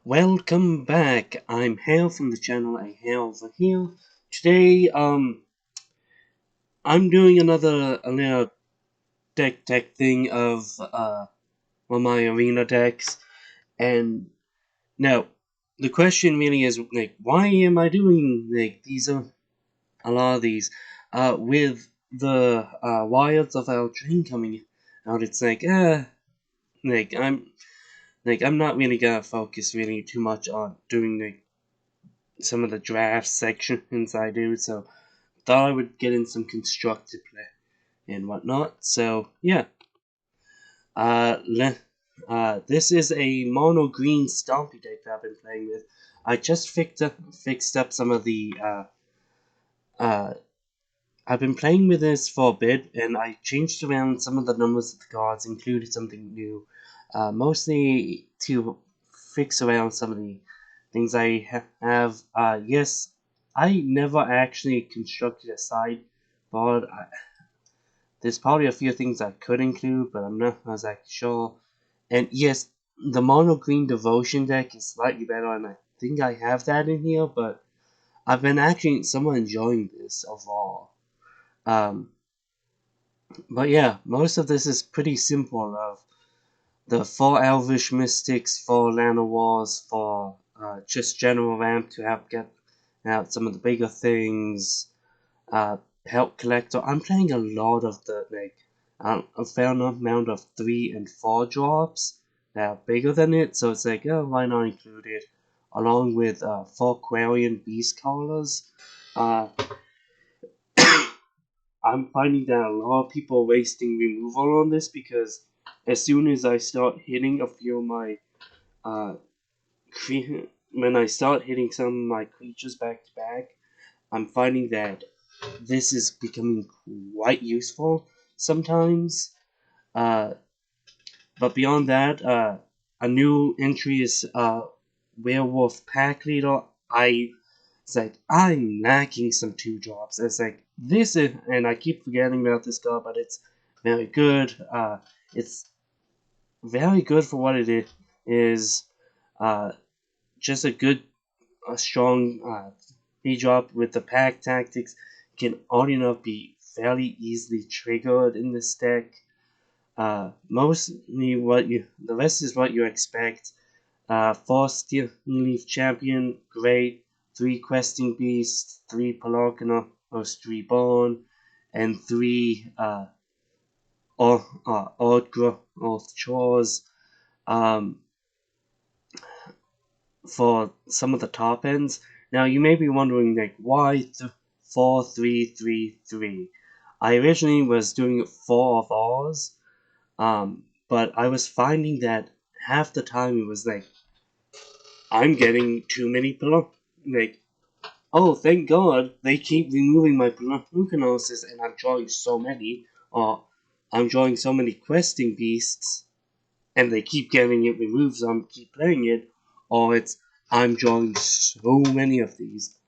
Welcome back. I'm Hale from the channel ahareoverahill. Today, I'm doing a little deck thing of my arena decks, and now the question really is why am I doing these a lot of these with the Wilds of Our Dream coming out? It's like I'm not really gonna focus really too much on doing some of the draft sections I do, so thought I would get in some constructed play and whatnot. So yeah, this is a Mono Green Stompy deck that I've been playing with. I just fixed up some of the uh, I've been playing with this for a bit, and I changed around some of the numbers of the cards, included something new, mostly to fix around some of the things I have. Yes, I never actually constructed a sideboard. There's probably a few things I could include, but I'm not exactly sure. And yes, the Mono Green Devotion deck is slightly better, and I think I have that in here, but I've been actually somewhat enjoying this overall. Um, but yeah, most of this is pretty simple. Of the 4 Elvish Mystics, 4 Llanowars, for just general ramp to help get out some of the bigger things. Help Collector. I'm playing a lot of the a fair amount of 3 and 4 drops that are bigger than it, so it's oh, why not include it along with 4 Quarian Beast Callers. Uh, I'm finding that a lot of people are wasting removal on this because as soon as I start hitting a few of my uh, when I start hitting some of my creatures back to back, I'm finding that this is becoming quite useful sometimes. Uh, but beyond that, a new entry is Werewolf Pack Leader. It's I'm lacking some 2 drops. It's this is, and I keep forgetting about this card, but it's very good. It's very good for what it is. Uh, just a strong 3 drop with the pack tactics can odd enough be fairly easily triggered in this deck. Mostly the rest is what you expect. 4 Steel Leaf Champion, great. 3 Questing Beasts, 3 Pelorcanos Reborn, and 3 Odd Growth Chores. Um, for some of the top ends. Now you may be wondering why 4-3-3-3. I originally was doing 4 of ours, but I was finding that half the time it was I'm getting too many oh, thank God they keep removing my Pelucanosis and I'm drawing so many, or I'm drawing so many questing beasts and they keep getting it removed, so I'm keep playing it, or it's I'm drawing so many of these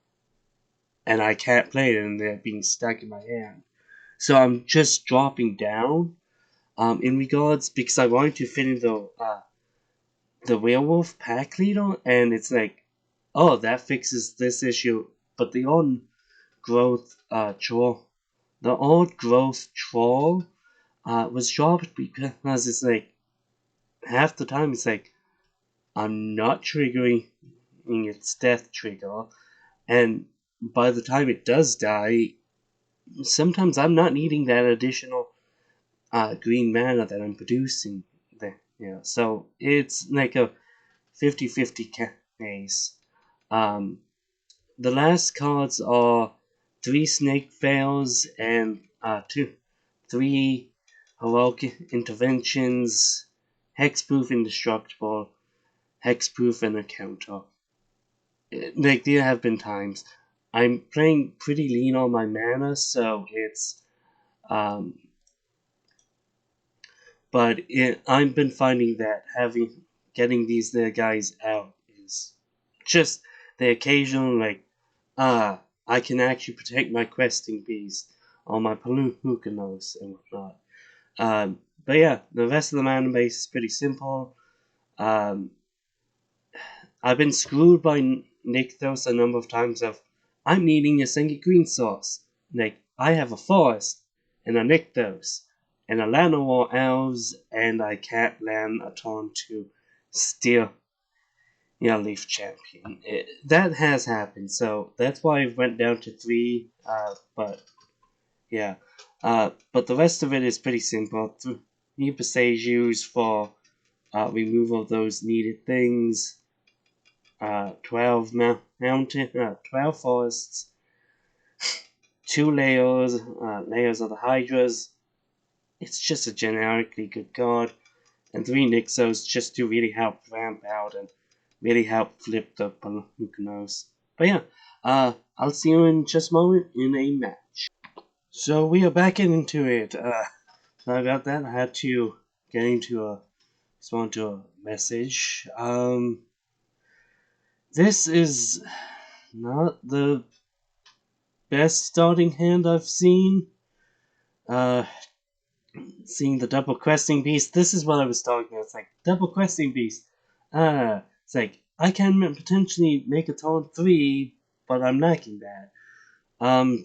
and I can't play it and they're being stuck in my hand. So I'm just dropping down in regards because I wanted to fit in the werewolf pack leader, and it's oh, that fixes this issue, but the old growth troll was dropped because it's half the time it's I'm not triggering its death trigger, and by the time it does die, sometimes I'm not needing that additional green mana that I'm producing there. So it's like a 50-50 case. Um, the last cards are 3 Snake Veils and 3 Heroic Interventions, Hexproof Indestructible, Hexproof and a counter. There have been times I'm playing pretty lean on my mana, so it's but I've been finding that getting these guys out is just the occasional I can actually protect my questing beast or my Pelucanos and whatnot. But yeah, the rest of the mana base is pretty simple. Um, I've been screwed by Nykthos a number of times of, I'm needing a single green source. Like, I have a forest, and a Nykthos, and a land of war elves, and I can't land a turn to steal Leaf Champion. That has happened, so that's why I went down to 3, but yeah. But the rest of it is pretty simple. 3 Passage used for removal of those needed things. 12 mountain, 12 forests, 2 layers, layers of the Hydras. It's just a generically good card, and 3 Nixos just to really help ramp out and really help flip the Polygonos. But yeah, I'll see you in just a moment in a match. So we are back into it. Sorry about that. I had to get into respond to a message. This is not the best starting hand I've seen. Seeing the double questing beast. This is what I was talking about. It's like double questing beast. It's like I can potentially make a turn 3, but I'm lacking that.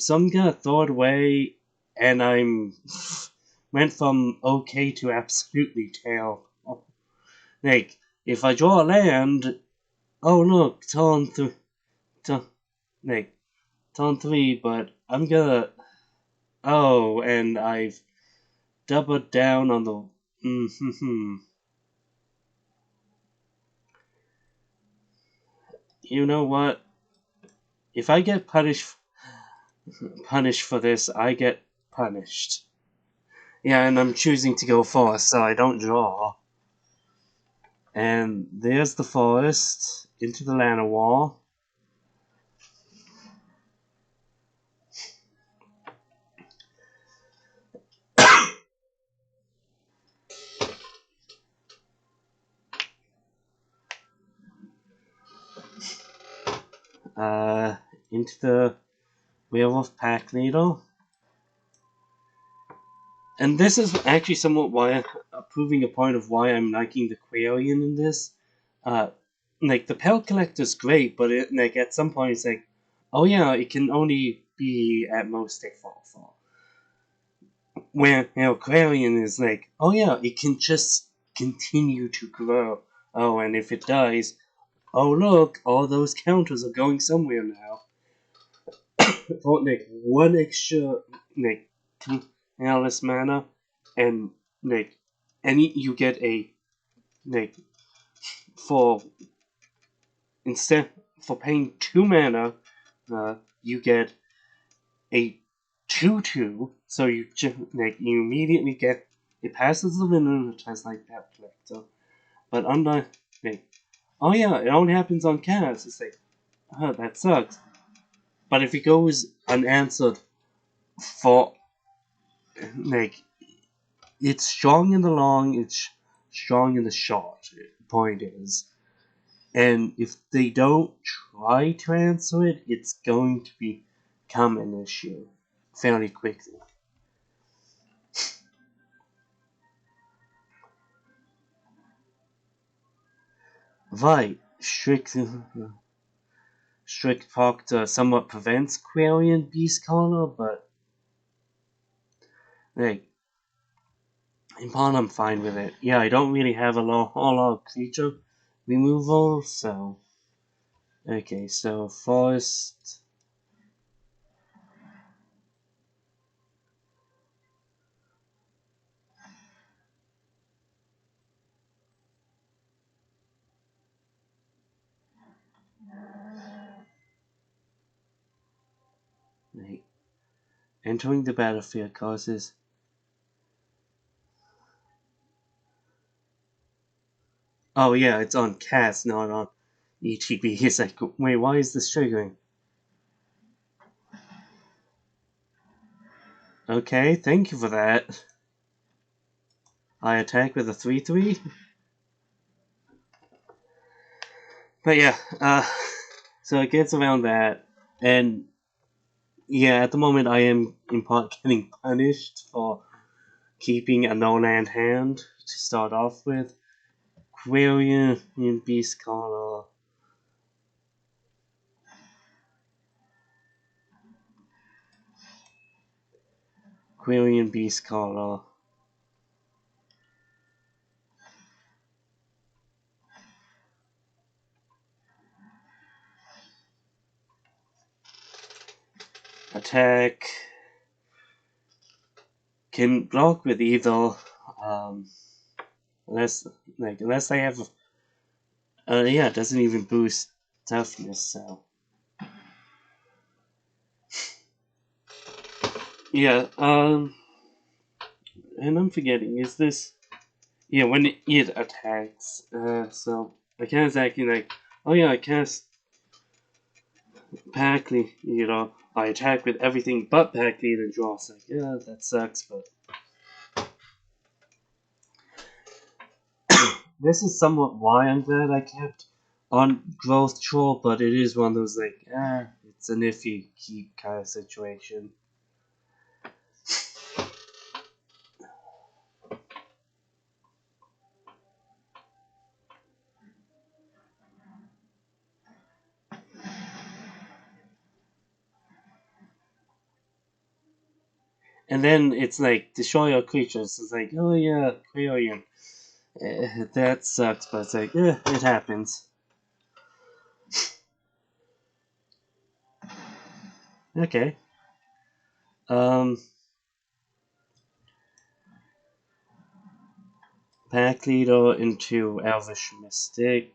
So I'm gonna throw it away, and I'm went from okay to absolutely terrible. Like if I draw a land, oh look, turn 3, like turn 3, but I'm gonna and I've doubled down on the You know what? If I get punished for this, I get punished. Yeah, and I'm choosing to go forest, so I don't draw. And there's the forest into the Lana wall. Into the Werewolf Pack Needle. And this is actually somewhat why proving a point of why I'm liking the Quarian in this. Like the Pelt Collector's great, but like at some point it's like, oh yeah, it can only be at most a 4/4. Where Quarian is like, oh yeah, it can just continue to grow. Oh, and if it dies, oh look, all those counters are going somewhere now. For like 1 extra like less mana, and like you get a like for instead for paying 2 mana, you get a 2/2. So you you immediately get it passes the winner just like that collector. But unlike like, oh yeah, it only happens on cast. It's like, oh, that sucks. But if it goes unanswered for like, it's strong in the long, it's strong in the short. Point is, and if they don't try to answer it, it's going to become an issue fairly quickly. Right, strict factor somewhat prevents Quarian Beast Caller, but like, in part I'm fine with it. Yeah, I don't really have a lot of creature removal, so okay, so forest. Like, entering the battlefield causes. Oh yeah, it's on cast, not on ETB. It's like, wait, why is this triggering? Okay, thank you for that. I attack with a 3/3. But yeah, so it gets around that, and yeah, at the moment I am in part getting punished for keeping a no-land hand to start off with. Quarian Beast Caller. Quillian Beast Caller. Attack. Can block with either, unless I have, yeah, it doesn't even boost toughness, so. Yeah, and I'm forgetting, is this, yeah, when it attacks, so I can't exactly like, oh yeah, I cast Pack Lead, I attack with everything but Pack Lead and draw, so yeah, that sucks, but this is somewhat why I'm glad I kept on Growth Troll, but it is one of those like, it's an iffy keep kind of situation. And then it's like, destroy your creatures. It's like, oh yeah, Quillian. That sucks, but it's like, it happens. Okay. Pack Leader into Elvish Mystic.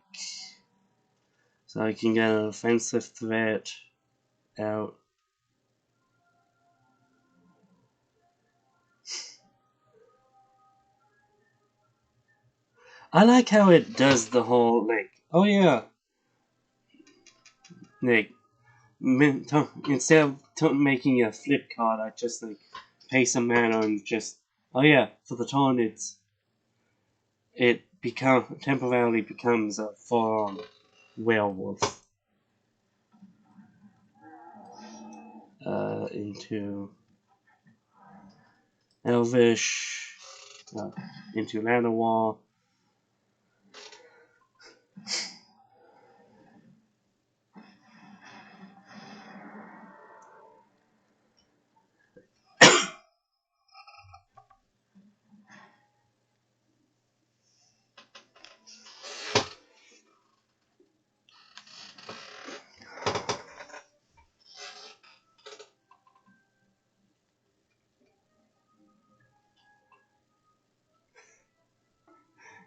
So I can get an offensive threat out. I like how it does the whole, like, oh yeah, like, instead of making a flip card, I just, like, pay some mana and just, oh yeah, for the turn it temporarily becomes a full-on werewolf. Into Elvish, into Llanowar.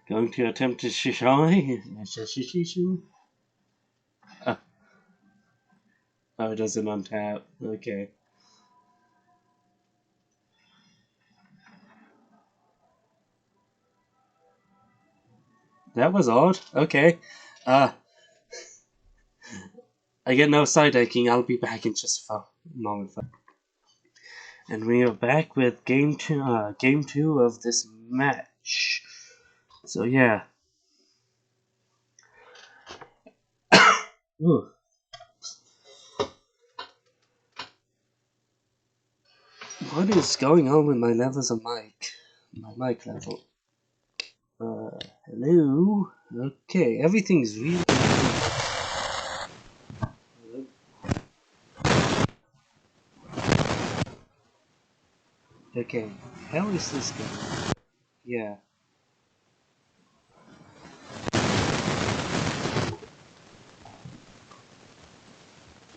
Going to attempt to Shishai. Oh, it doesn't untap. Okay. That was odd. Okay. I get no side decking. I'll be back in just a moment. And we are back with game two of this match. So yeah. Ooh. What is going on with my levels of mic? My mic level. Hello? Okay, everything's really... Okay, how is this going? Yeah.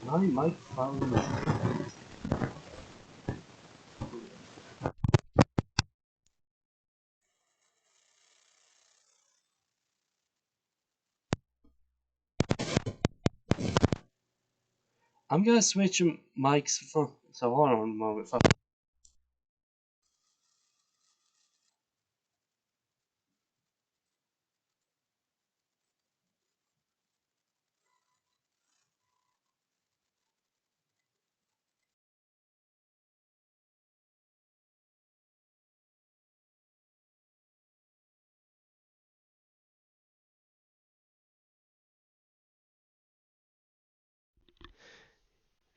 My microphone is... I'm gonna switch mics for... So hold on a moment.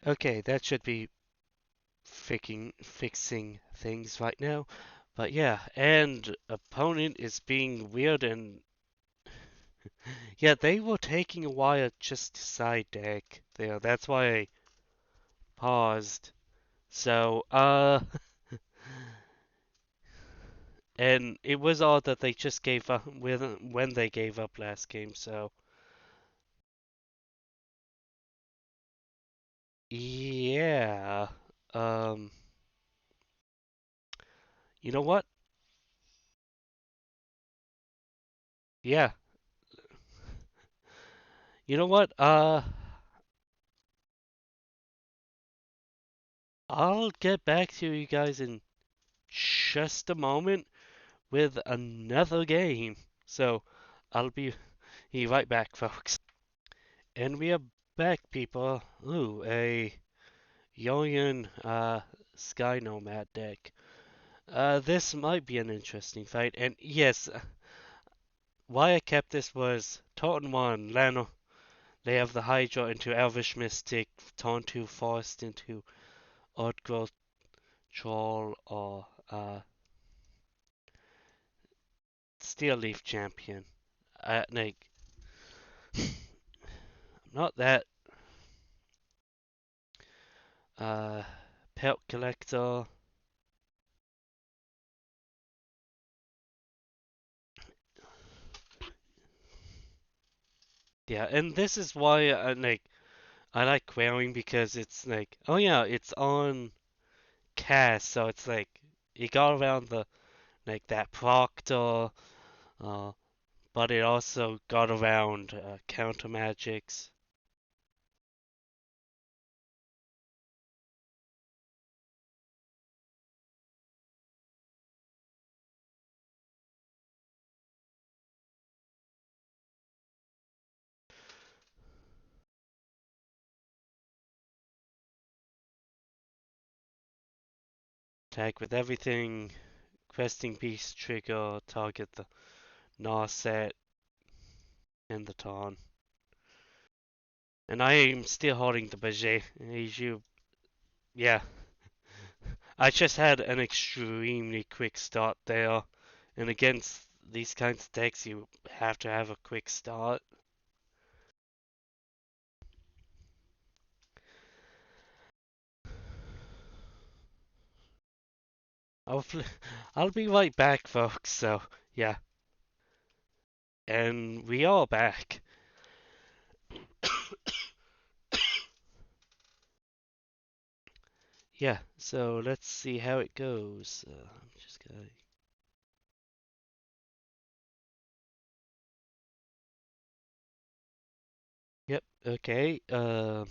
Okay, that should be fixing things right now. But yeah, and opponent is being weird and yeah, they were taking a while just to side deck there. That's why I paused. So, And it was odd that they just gave up when they gave up last game. So yeah, um, you know what? Yeah, you know what? I'll get back to you guys in just a moment with another game. So I'll be right back, folks. And we are back, people. Ooh, a Yoyan Sky Nomad deck. This might be an interesting fight. And yes, why I kept this was Totem 1, Lano. They have the Hydra into Elvish Mystic, Tontu Forest into Oddgrowth Troll, or Steel Leaf Champion. Like, not that. Uh, Pelt Collector. Yeah, and this is why I like querying because it's like, oh yeah, it's on cast, so it's like you got around the like that proctor, uh, but it also got around counter magics. Attack with everything, questing beast trigger, target the Gnaw set and the Tarn. And I am still holding the budget. As you, yeah, I just had an extremely quick start there, and against these kinds of decks, you have to have a quick start. I'll I'll be right back, folks. So yeah, and we are back. Yeah, so let's see how it goes. I'm just gonna. Yep. Okay. Uh,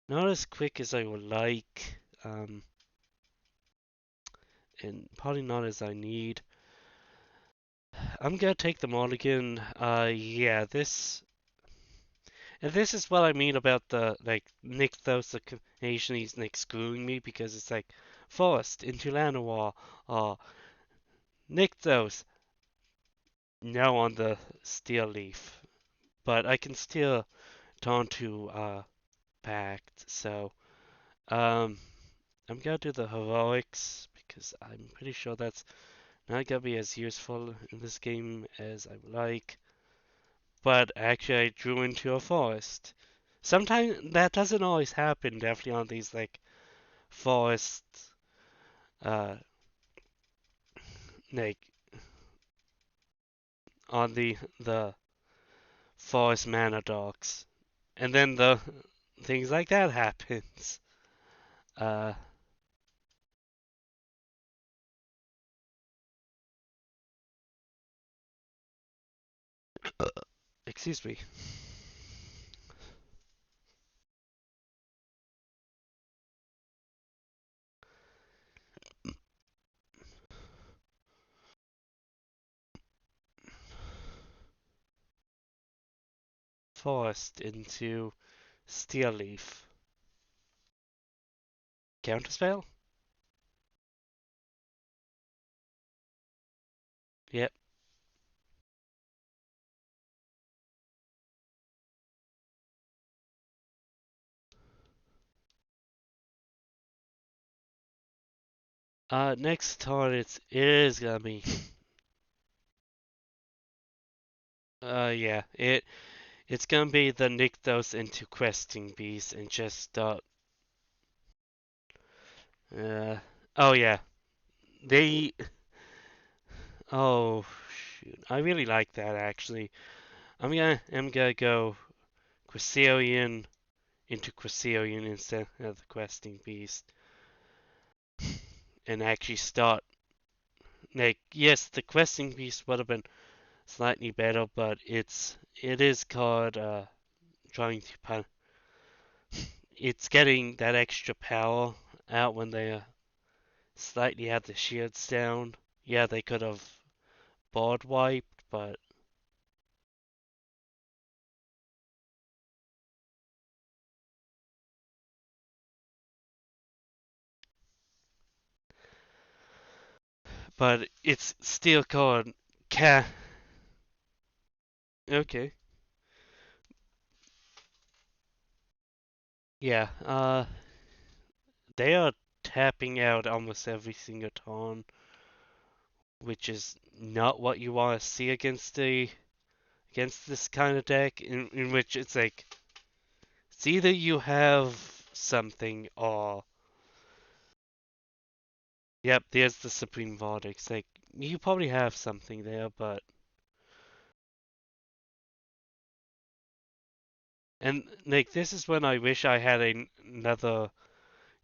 not as quick as I would like. And probably not as I need. I'm gonna take the mulligan. Yeah, this is what I mean about the like Nykthos occasionally like screwing me because it's like Forest into Llanowar or Nykthos now on the Steel Leaf, but I can still turn to Pact. So um, I'm gonna do the heroics because I'm pretty sure that's not gonna be as useful in this game as I would like. But actually, I drew into a forest. Sometimes that doesn't always happen. Definitely on these like forest, uh, like on the forest mana dogs, and then the things like that happens. Uh, excuse me. Forest into Steel Leaf. Counterspell? Yep. Next turn it is gonna be. Yeah. It's gonna be the Nykthos into questing beast and just start. Uh, oh yeah, they. Oh shoot, I really like that actually. I'm gonna go Quasarian into Quasarian instead of the questing beast, and actually start. Like yes, the questing beast would have been slightly better, but it is called trying to it's getting that extra power out when they slightly had the shields down. Yeah, they could have board wiped, but it's still called ca. Okay, yeah. They are tapping out almost every single turn, which is not what you want to see against this kind of deck, in which it's like it's either you have something or yep, there's the Supreme Vortex. Like you probably have something there, but and like this is when I wish I had another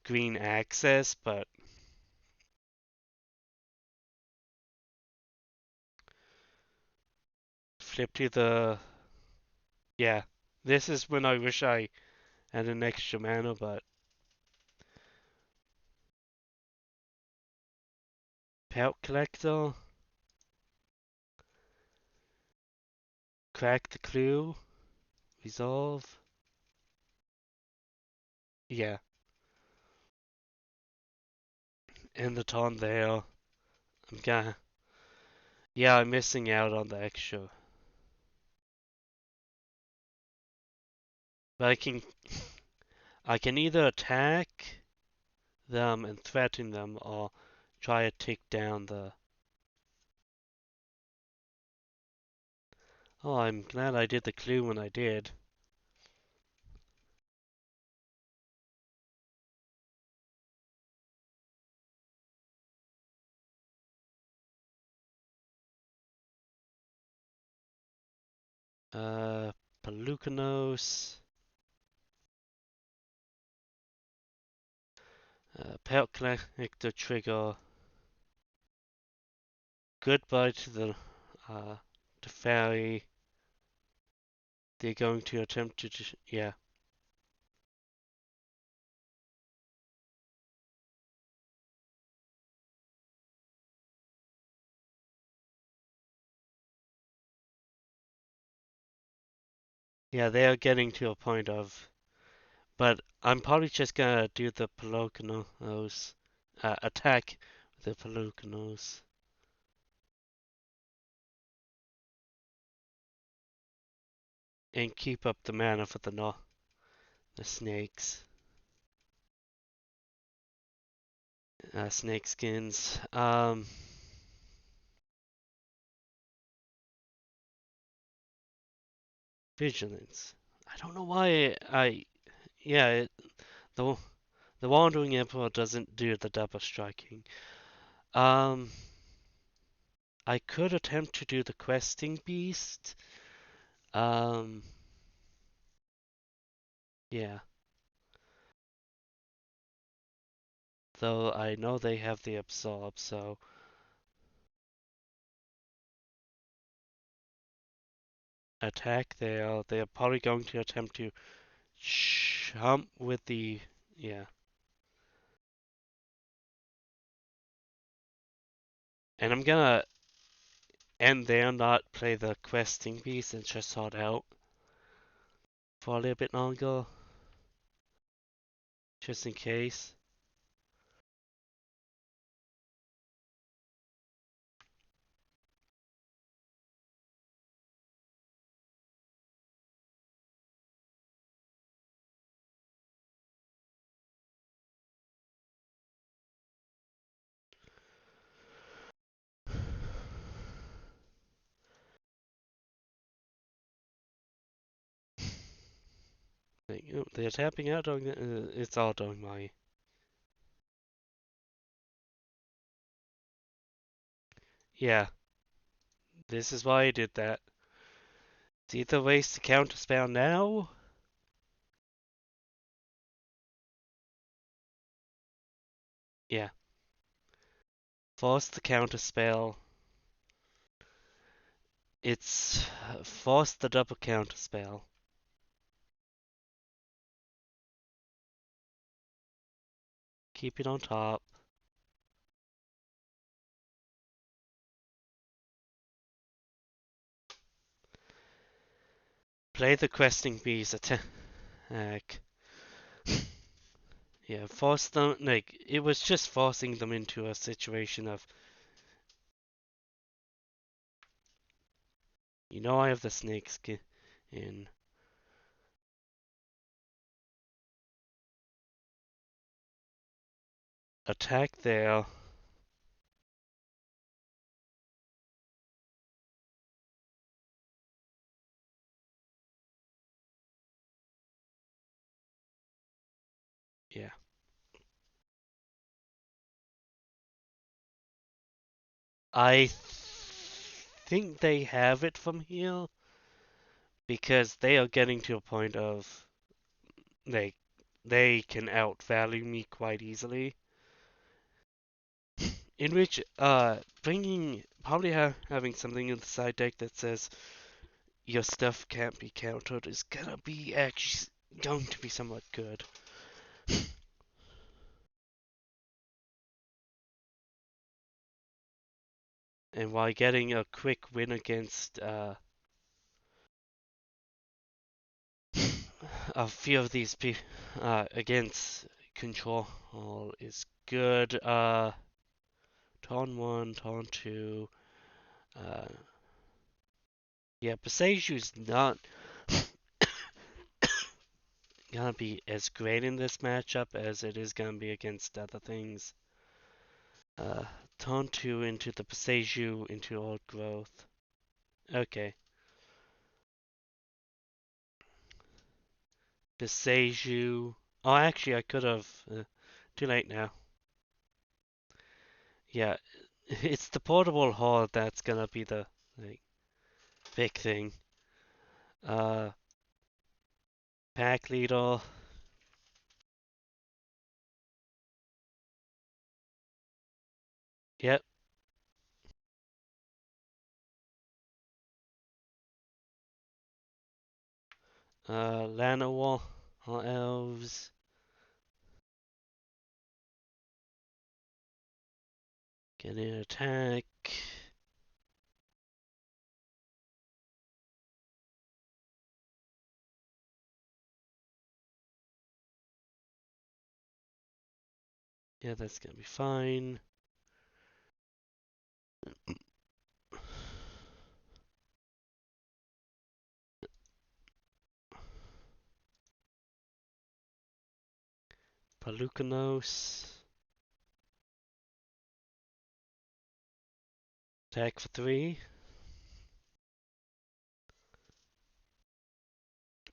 green access, but flip to the yeah. This is when I wish I had an extra mana, but Pelt Collector, crack the clue, resolve. Yeah, and the turn there. I'm gonna yeah, I'm missing out on the extra. But I can either attack them and threaten them or try to take down the. Oh, I'm glad I did the clue when I did. Uh, Pelucanos, Pelt Collector trigger. Goodbye to the fairy. They're going to attempt to, yeah. Yeah, they are getting to a point of, but I'm probably just gonna do the Pelucanos, attack the Pelucanos, and keep up the mana for the no the snakes, snake skins. Vigilance. I don't know why yeah, the the Wandering Emperor doesn't do the double striking. Um, I could attempt to do the questing beast. Um, yeah. Though I know they have the absorb, so attack there. They're probably going to attempt to jump with the yeah. And I'm gonna end there, not play the questing beast and just sort out for a little bit longer, just in case. They're tapping out. It's all doing my. Yeah, this is why I did that. It's either ways to counterspell now. Yeah, force the counterspell. It's force the double counterspell. Keep it on top. Play the questing bees attack. Yeah, force them. Like it was just forcing them into a situation of, I have the snake skin in. Attack there. Yeah. I think they have it from here because they are getting to a point of like they can outvalue me quite easily. In which bringing probably having something in the side deck that says your stuff can't be countered is gonna be actually going to be somewhat good. And while getting a quick win against a few of these against control is good. Turn 1, turn 2. Uh, yeah, Besaju's not gonna be as great in this matchup as it is gonna be against other things. Uh, turn 2 into the Besaju into old growth. Okay. Besaju. Oh, actually, I could have. Too late now. Yeah, it's the portable horde that's gonna be the like big thing. Uh, pack leader. Yep. Llanowar. Elves. Get an attack. Yeah, that's gonna be fine. Palukanos. Attack for 3.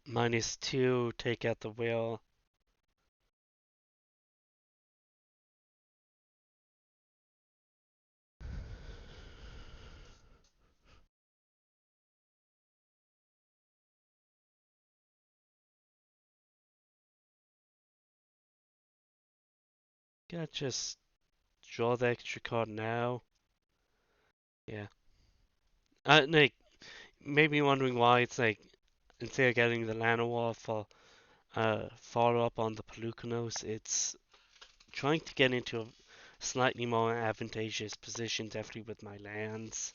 -2. Take out the whale. Gotta just draw the extra card now. Yeah. Like, maybe wondering why it's like, instead of getting the Llanowar for follow up on the Pelucanos, it's trying to get into a slightly more advantageous position, definitely with my lands.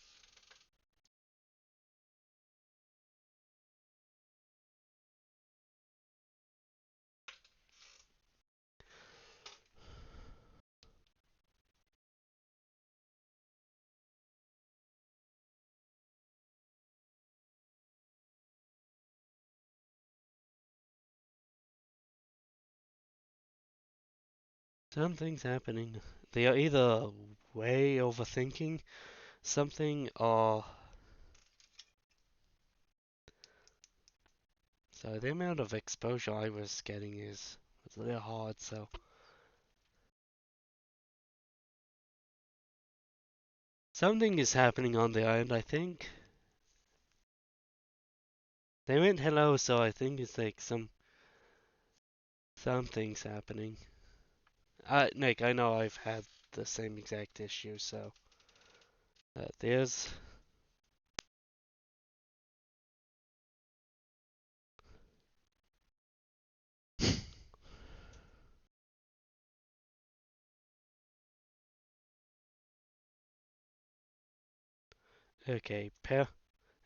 Something's happening. They are either way overthinking something or So the amount of exposure I was getting was a little hard, so something is happening on the island, I think. They went hello, so I think it's like something's happening. Nick, I know I've had the same exact issue, so there's okay.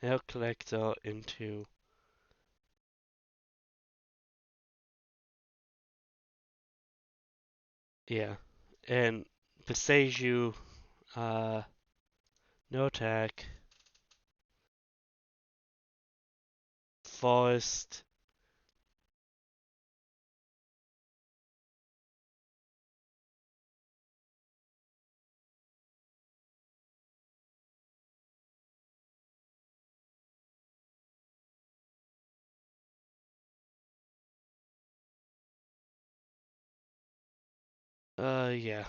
Air collector into yeah, and Beseju, uh, no attack, forest. Yeah.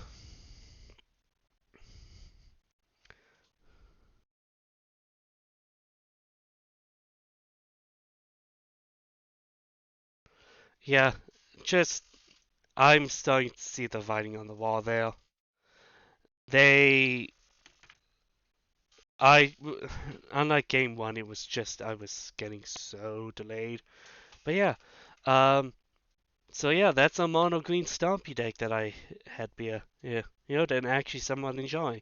Yeah, just I'm starting to see the writing on the wall there. They, I, unlike game one, it was just I was getting so delayed. But yeah, um, so yeah, that's a Mono Green Stompy deck that I had beer, yeah, that actually somewhat enjoying.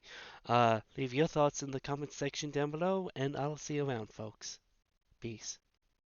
Leave your thoughts in the comment section down below, and I'll see you around, folks. Peace.